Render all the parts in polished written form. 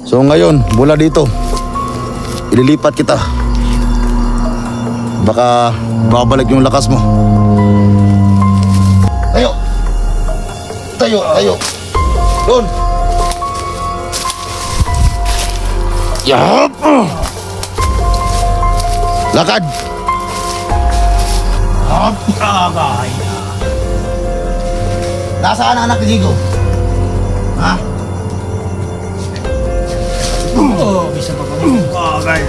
So ngayon, mula dito, ililipat kita. Baka babalik yung lakas mo. Tayo! Tayo! Tayo! Doon! Yap! Lakad! Agay. Nasaan ang anak ni Jigo? Ha? Oh, bisa pa ka mo. Agay.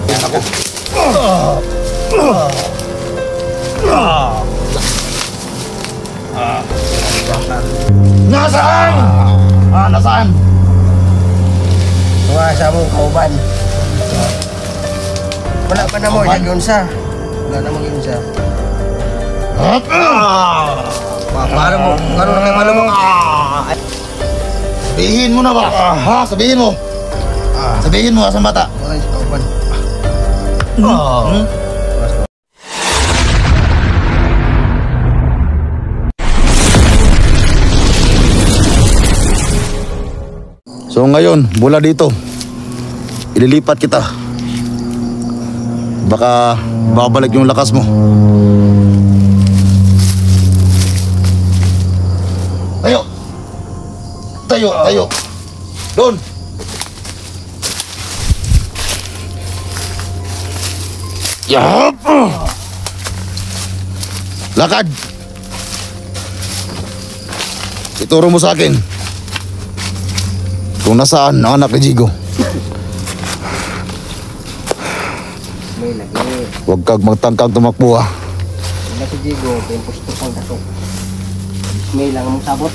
Yan ako. Nasaan? Nasaan? Tuwasa mo kauban. Wala pa na mo, yun sa. Wala na mo yun sa. Para mo, karoon na kayo pala mo. Sabihin mo na ba? Ha? Sabihin mo. Sabihin mo sa mata. Wala yung kauban. So ngayon, mula dito, ililipat kita. Baka babalik yung lakas mo. Tayo! Tayo! Tayo! Doon! Yap! Lakad! Ituro mo sa akin kung nasaan ang anak ni Jigo. May lagi. Huwag kang magtangkang tumakbo ha. Wala si Jigo, imposto pang dato. May lang mong sabot.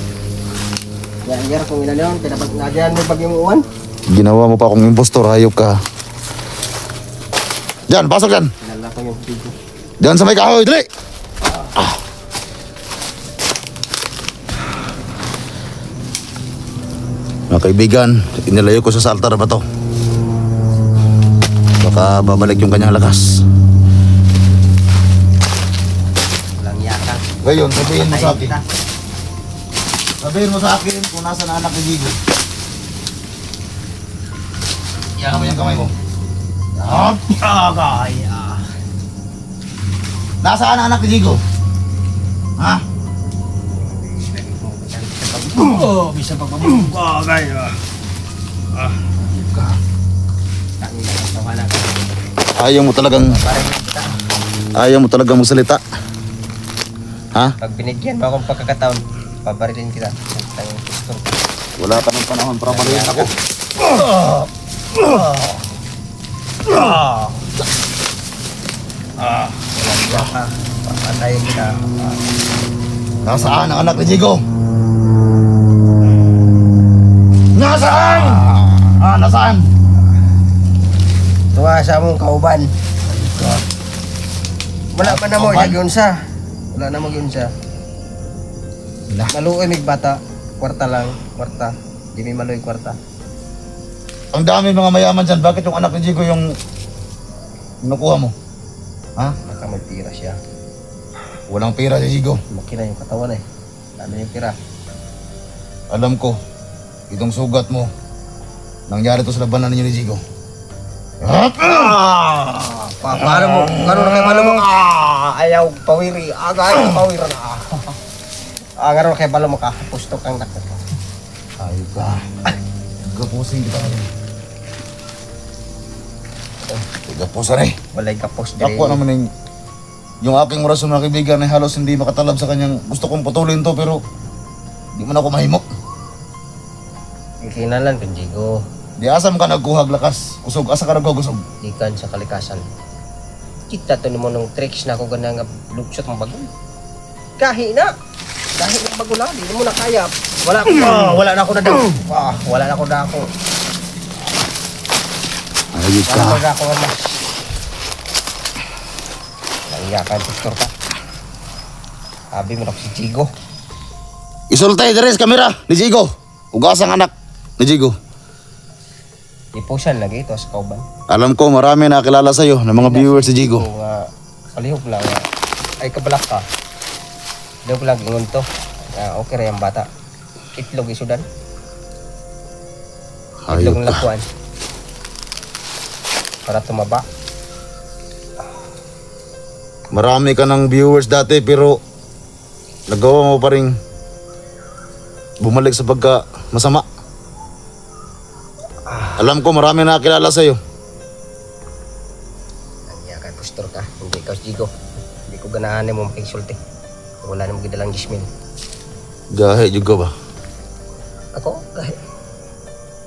Yan, kung ilan yun, tinapag na dyan may bagyong uwan. Ginawa mo pa akong impostor, hayop ka. Diyan, pasok dyan. Kilala ko yung Jigo. Diyan sa may kahoy, dali! Mga kaibigan, inilayo ko sa altar ba to? Baka babalik yung kanyang lakas. Walang yaka. Ngayon, sabihin mo sa akin. Sabihin mo sa akin kung nasa na anak ni Jigo. Yan mo yung kamay mo. Yan. Agay. Nasaan ang anak ni Jigo? Ha? Oh, bisa pa ka mo. Agay. Tangin na ang tawanan. Ayaw mo talagang magsalita. Ha? Pag binigyan mo akong pagkakataon, pabarilin kita. Tangin gusto. Wala ka ng panahon para baliin ako. Walang yaka. Papatayin kita. Nasaan ang anak ni Jigo? Nasaan? Nasaan? Tuwasa mong kauban. Wala pa na mo, yun sa. Wala na mo yun sa. Maluoy mig bata. Kwarta lang, kwarta. Di may maluoy kwarta. Ang dami mga mayaman dyan. Bakit yung anak ni Jigo yung nakuha mo? Ha? Baka may pira siya. Walang pera si Jigo. Makina yung katawan eh. Dami yung pira. Alam ko, itong sugat mo, nangyari to sa labanan ninyo ni Jigo. Para mo, gano'n na kayo pala mo. Ayaw pawiri. Ayaw pawiri na. Gano'n na kayo pala mo ka. Pusto kang nakot. Ayaw ka. Gapusin kita ngayon. Gapusan eh. Walay kapos dire. Ako naman yung aking rason na kaibigan ay halos hindi makatalab sa kanyang gusto kong putulin to pero di man ako mahimok. Ikinalan kung Jigo. Di asam ka nagkuhag lakas. Kusog, asa ka nagkugusog. Ikan sa kalikasan. Kita to ni mo nung tricks na ako ganang lukshot ng bago. Kahi na. Kahi na bago na. Di mo na kaya. Wala na ako na dako. Wala na ako na ako. Ayos ka. Wala na ako na. Nangiyakan, doktor ka. Sabi mo na si Jigo. Isultay deres kamera ni Jigo. Ugasang anak ni Jigo. Ipusan lagi ito sa kauban. Alam ko marami nakakilala sa'yo ng mga viewers si Jigo. Kung kalihok lang. Ay kabalak ka. Lihok lang ingon to. Okay rin ang bata. Itlog isudan. itlog Hayop ng ka. lakuan. Para tumaba. Marami ka ng viewers dati pero nagawa mo pa rin bumalik sa pagka masama. Alam ko marami na nakakilala sa'yo. Kanya kay postor ka. Hindi ka Jigo. Hindi ko ganahan mo makisulti. Wala namang gidalang gismin. Gahe juga ba? Ako, gahe.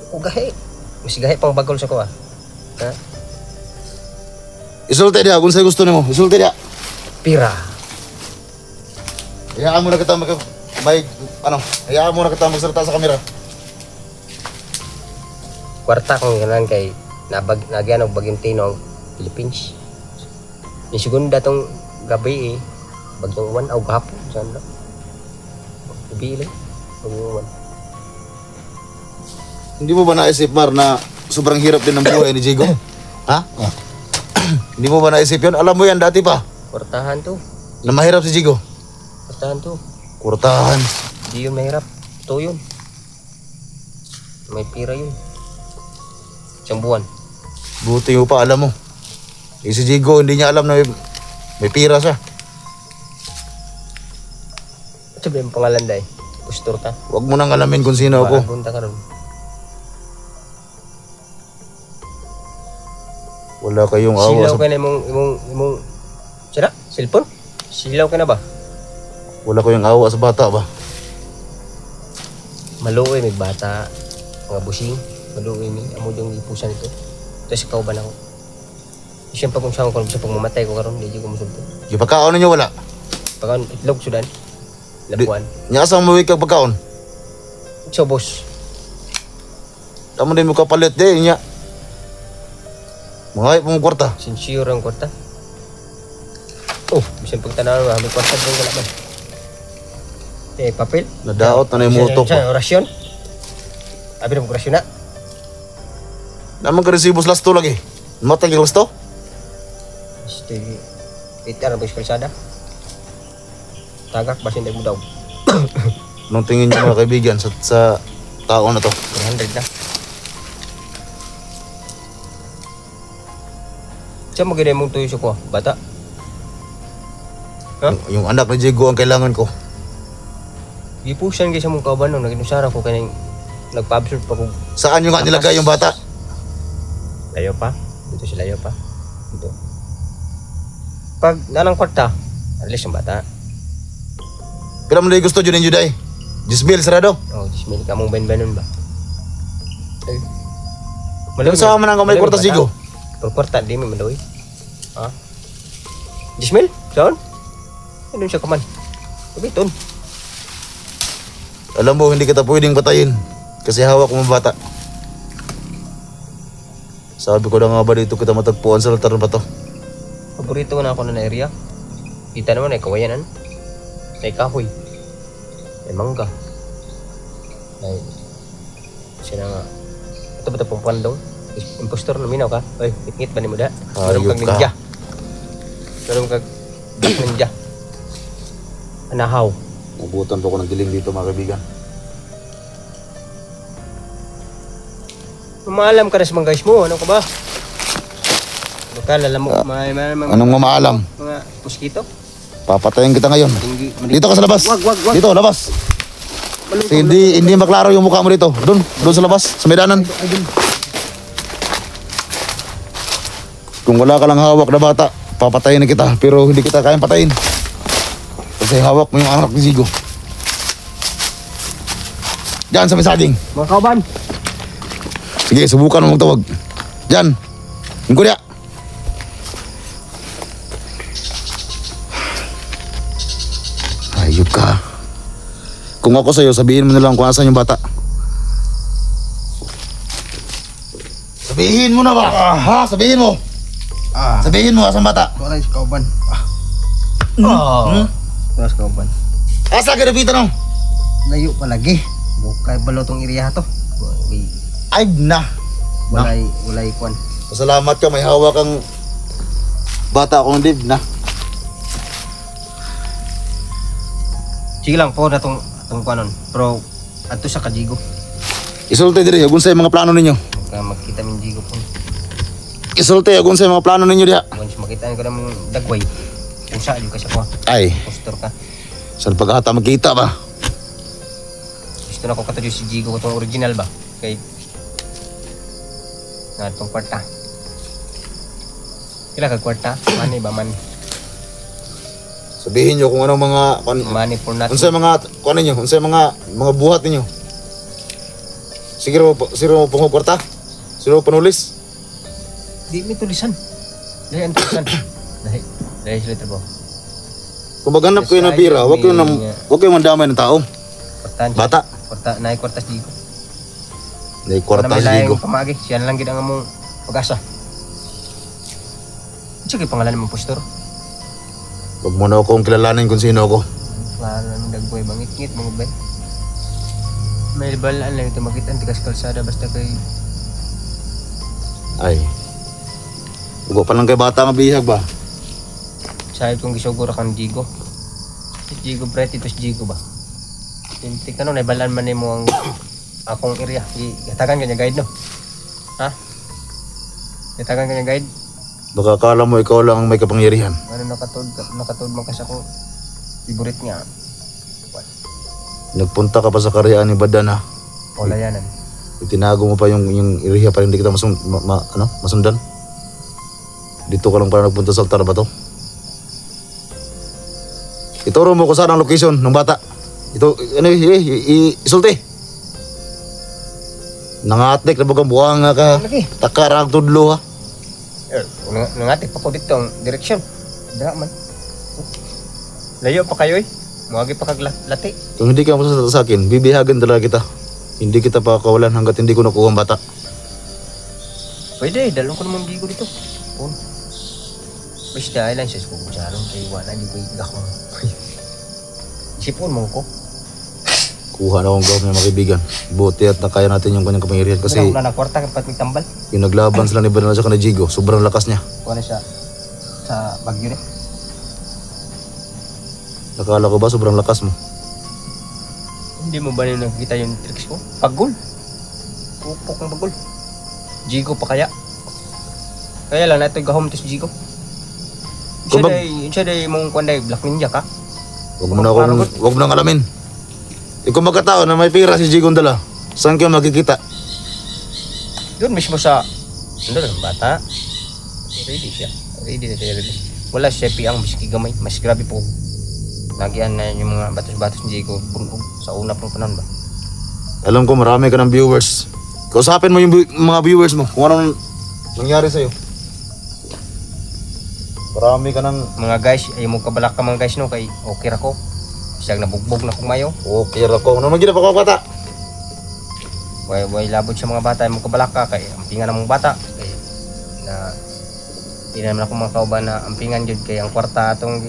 Ako gahe. Mas gahe pang bagol sa ko ah. Ha? Isulti dia kung sa'yo gusto nimo. Isulti dia. Pira. Hayaan mo na kita hayaan mo na kita magsalita sa kamera. Kwarta kong ganan kay nagyan og Bagintino ang Philippines. Ni segunda tong gabi bagyong uwan aw gahapon sana. Gabi lang. Bagyong uwan. Hindi mo ba naisip, Mar, na sobrang hirap din ng buhay ni Jigo? Ha? Hindi mo ba naisip yun? Alam mo yan dati pa, Kwartahan to. na mahirap si Jigo. Kwartahan to. Kurtahan. Di yun mahirap. Ito yun. May pira yun. Isang buwan. Buti mo pa, alam mo. Si Jigo, hindi niya alam na may pira siya. Sabi ang pangalan dahi. Postor ka. Huwag mo nang alamin kung sino ako. Punta ka ron. Wala kayong awa Silaw sa... ka na imong... Sira? Cellphone? Silaw ka na ba? Wala kayong awa sa bata ba? Maluoy, may bata. Mga busing. Maluoy, may amo yung ipusan ito. Tapos ikaw ba na ako? Siyempre kung saan ko sa pagmamatay ko karon hindi ko musulto. Yung pagkaon ninyo wala. Pagkaon, itlog sudan. Labuan. Nyasang mawik kag pagkaon. So, boss. Tama din mo kapalit din niya. Mga pong kwarta. Sincere ang kwarta. Oh, bisan pagtanaw na, may kwarta din ka naman. Papel. Nadaot na yung moto Sa ko. orasyon. Abi na orasyon na. Naman ka resibos lasto lagi. Matag yung lasto? Itar ba kalsada? Tagak basin mo daw. Anong tingin niyo mga kaibigan sa tao na to? 100 na. Siya maganda mong tuyo ko, bata. Ha? Yung anak ni Jigo ang kailangan ko. Gipusan kayo sa mong kauban nung naginusara ko kaya nagpa-absorb pa ko. Saan yung nga nilagay yung bata? Layo pa. Dito si layo pa. Dito. Pag nalang kwarta, alis yung bata. Pero mo na gusto dyan yung Juday. Gisbil, sarado. Oh, dismil ka mong ben-benon ba? Ay. Pero sa man ang may kwarta si Jigo. Pero kwarta, di may malawi. Ha? Dismil? Saan? Ano siya kaman? Kabiton. Alam mo, hindi kita pwedeng patayin. Kasi hawak mo ang bata. Sabi ko na nga ba dito kita matagpuan sa altar na ba to? Paborito ko na ako na area. Kita naman ay kawayanan. May kahoy. May mangga. May... Sina nga. Ito ba ito pong pandong? Impostor na minaw ka? Ay, ngit ba ni mo da? Meron kang Hayop ka. ninja. Meron kang ninja. Anahaw. Ubutan po ko ng dilim dito mga kaibigan. Maalam ka na sa mga guys mo. Ano ka ba? Ano ka? Alam mo, may Anong mamaalam? mga mosquito? Papatayin kita ngayon. Dito ka sa labas. Wag. Dito, labas. Kasi hindi maklaro yung mukha mo dito. Doon sa labas, sa medanan. Kung wala ka lang hawak na bata, papatayin na kita. Pero hindi kita kayang patayin. Kasi hawak mo yung anak ni Jigo. Diyan sa may saging. Mga kauban. Sige, subukan mo magtawag. Diyan. Yung kurya. Ayup ka. Kung ako sa'yo, sabihin mo na lang kung asan yung bata. Sabihin mo na ba? Ha? Sabihin mo. Sabihin mo, asan bata? Wala yung kauban. Oh. Mas kauban. Asa ka napitan mo? Layo palagi. Bukay balo tong iriya to. Ay na. Walay kwan. Pasalamat ka, may hawak kang bata akong dib na. Sige lang po na tong kanon. Pero ato sa kajigo. Isulti diri, kung sa mga plano ninyo. Magkita min Jigo po. Isulti, kung sa mga plano ninyo diha. Once makitaan ko naman dagway. Usa yung kasi ko. Ay, Poster ka. sa pagkahata magkita ba? Gusto na ko katuloy si Jigo ko itong original ba? Kay nga itong kwarta. Kila ka kwarta? Money ba money? Sabihin nyo kung anong mga Money for nothing. unsay mga kuan ninyo, unsay mga buhat ninyo. Sige mo kwarta. Sino mo panulis? Di mi tulisan. Dahil ang tulisan. Dahil sila trabaho. Kung maghanap kayo ng pira, wag kayo mandamay ng tao. Kwartahan siya. Bata. Kwarta, naay kwartas Jigo. Nay kwarta Ano may sa Jigo. laing pamagi. Siya na lang gid ang among pag-asa. Sige pangalan mong postor. Wag mo na akong kilalanin kung sino ako. Wala nang dagboy bangit-ngit mga bay. May balaan lang ito makita tikas kalsada basta kay Ay. Ugo pa lang kay bata nga bihag ba? sahid kong gisuguro kang Jigo. Si Jigo Brett ito si Jigo ba? Tintik na no, naibalaan man mo ang akong area. Gatagan kanya guide no? Ha? Gatagan kanya guide? Baka akala mo ikaw lang ang may kapangyarihan. Ano nakatod man kasi akong favorite nga. Nagpunta ka pa sa karyaan ni Badan ha. Wala yanan. Itinago mo pa yung iriya para hindi kita masundan. Dito ka lang para nagpunta sa altar ba to? Ituro mo kung saan ang location ng bata. Ito, isulti. Nangatik na bagang buwanga ka. Lagi. Takarang tudlo ha. Nangatik pa ko dito ang direksyon. Dara man. Layo pa kayo eh. Muagi pa kaglati. Kung hindi ka masasata sa akin, bibihagan talaga kita. Hindi kita pa kawalan hanggat hindi ko nakuha ang bata. Pwede, dalawang ko naman bigo dito. Pun. Basta ay lang siya kung charong kay wala di ko igakong. Sipon mo ko. Kuha na akong gawin ng mga kaibigan. Buti at nakaya natin yung kanyang kapangyarihan kasi Wala na kwarta kapag may tambal. yung naglaban sila ni Badan sa Jigo, sobrang lakas niya. Wala siya sa Bagyo rin. Nakala ko ba sobrang lakas mo? Hindi mo ba nila nakikita yung tricks ko? Pagul. Pupok ng pagul. Jigo pa kaya? Kaya lang natin gahom to si Jigo. Siya day mong kwanday Black Ninja ka? Wag mo nang alamin. Ikaw magkatao na may pira si Jigo dala. Saan kayo makikita? Doon mismo sa ano lang bata. Ready siya. Ready na siya. Wala siya piang miski gamay. Mas grabe po. Nagyan na yung mga batos-batos ni Jigo bunog sa una pang panahon ba? Alam ko marami ka ng viewers. Kausapin mo yung mga viewers mo kung anong nangyari sa'yo. Marami ka ng... Mga guys, ay mo kabalak ka mga guys no kay okay ra ko. Siyang nabugbog na kong mayo. Okay ako. Ano man gina pa ko bata? Way labot sa mga bata ay mo kabalak ka kay ampingan ng mga bata. Kay na di naman ako mga kauban na ampingan jud kay ang kwarta atong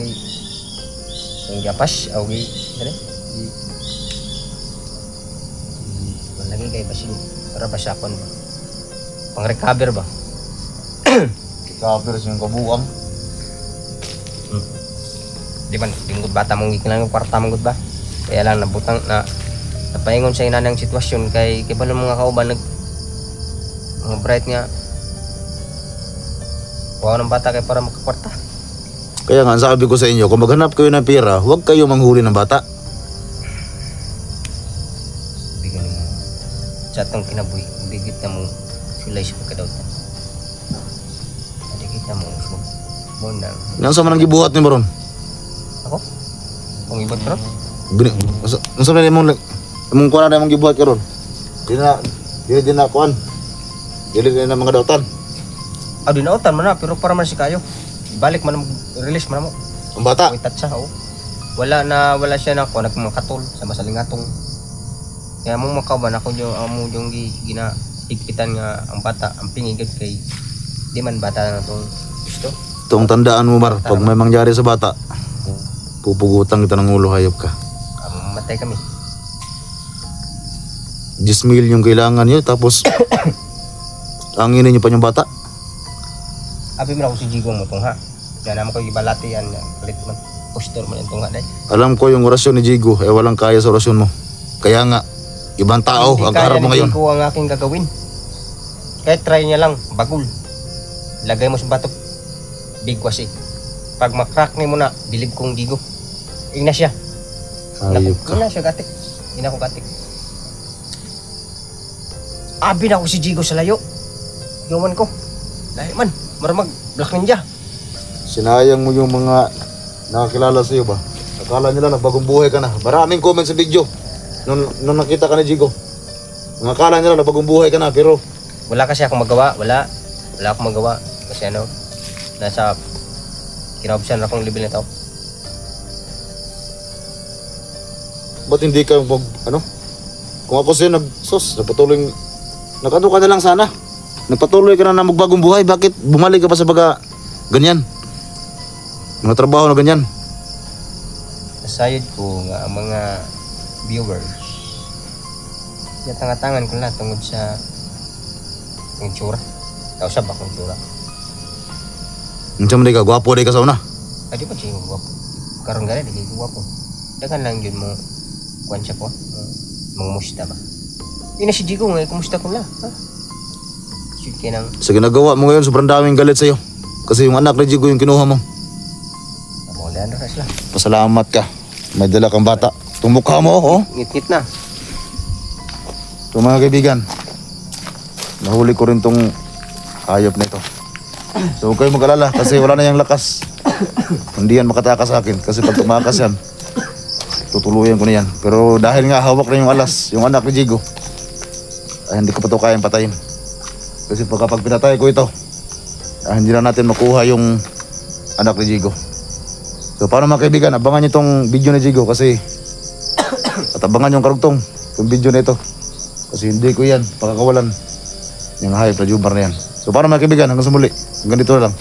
yung gapas o gi dali. Lagi kay pasin para ba siya kon ba? Pang recover ba? Cover yung kabuam. Di man tingod bata mong gikinang kwarta mong ba? Kaya lang nabutang na napaingon sa inanang sitwasyon kay pa mga kauban mga bright nga kuha ng bata kay para makakwarta. Kaya nga sabi ko sa inyo, kung maghanap kayo ng pira, huwag kayo manghuli ng bata. Bigyan mo sa atong kinabuhi bigit na mo sulay sa pagkadautan. Adikit na mo mo na Nang sa man ang gibuhat ni Baron? ako kung ibot bro Nang sa man imong kuha na imong gibuhat karon? Di na kuhan. Dili na mga dautan. di nautan man na pero para man si kayo ibalik man release man mo Ang bata. itat siya wala siya na ko nagmakatol sa masalingatong kaya mong makaban ako yung ginahigpitan nga ang bata ang pingigad kay di man bata na itong gusto. Itong tandaan mo Mar, pag may mangyari sa bata, pupugutan kita ng ulo, hayop ka. Matay kami 10 mil yung kailangan nyo, tapos anginin nyo pa yung bata. abi mo na ako si Jigo mo itong ha yan naman ko ibalati yan palit man postor man itong ha day. Alam ko yung orasyon ni Jigo, walang kaya sa orasyon mo. Kaya nga, Ibang tao Hindi ang kaya kaharap mo ni ngayon. Jigo ang aking gagawin. Kahit try niya lang, bagul. Lagay mo sa bato. Bigwas eh. Pag makrak ni mo na, bilib kong Jigo. Ina siya. Ayop ka. Ina siya gatik. Ina ko gatik. Abi na ako si Jigo sa layo. Yawan ko. Dahil man, maramag Black Ninja. Sinayang mo yung mga nakakilala sa iyo ba? Akala nila nagbagong buhay ka na. Maraming comment sa video nung nakita ka ni Jigo. Ang akala nila nagbagong buhay ka na pero Wala kasi akong magawa. Wala akong magawa. Kasi ano, nasa kinaubsan akong level na tao. ba't hindi ka kung ako sa'yo nagpatuloy nag-ano ka na lang sana. Nagpatuloy ka na magbagong buhay. Bakit bumalik ka pa sa baga ganyan? Mga trabaho na ganyan. Asayod ko nga ang mga viewers. Tangatangan ko na tungod sa yung tsura. Kausap akong tsura. Unsa man di ka gwapo di ka sa una. Di pa siya yung guwapo. Karoon gano'n, di ko guwapo. Dagan lang yun mo, kuwan siya ko. Mangumusta ba? Yun na si Jigo nga, kumusta ko na. Ha? Shoot ka ng... Sa ginagawa mo ngayon, sobrang daming galit sa'yo. Kasi yung anak ni Jigo yung kinuha mo. Namulaan na sila. Pasalamat ka. May dala kang bata. Itong mukha mo, oh. Ngit-ngit na. So mga kaibigan, nahuli ko rin tong hayop na ito. So huwag kayo mag-alala kasi wala na yung lakas. Hindi yan makatakas sa akin kasi pag tumakas yan, tutuluyan ko na yan. Pero dahil nga hawak na yung alas, yung anak ni Jigo, ay hindi ko pa ito kayang patayin. Kasi kapag pinatay ko ito, hindi na natin makuha yung anak ni Jigo. So paano mga kaibigan, abangan nyo itong video ni Jigo kasi at abangan yung karugtong, yung video na ito. Kasi hindi ko yan pakakawalan yung hayop na Jumar na yan. So paano mga kaibigan, hanggang sa muli, hanggang dito na lang.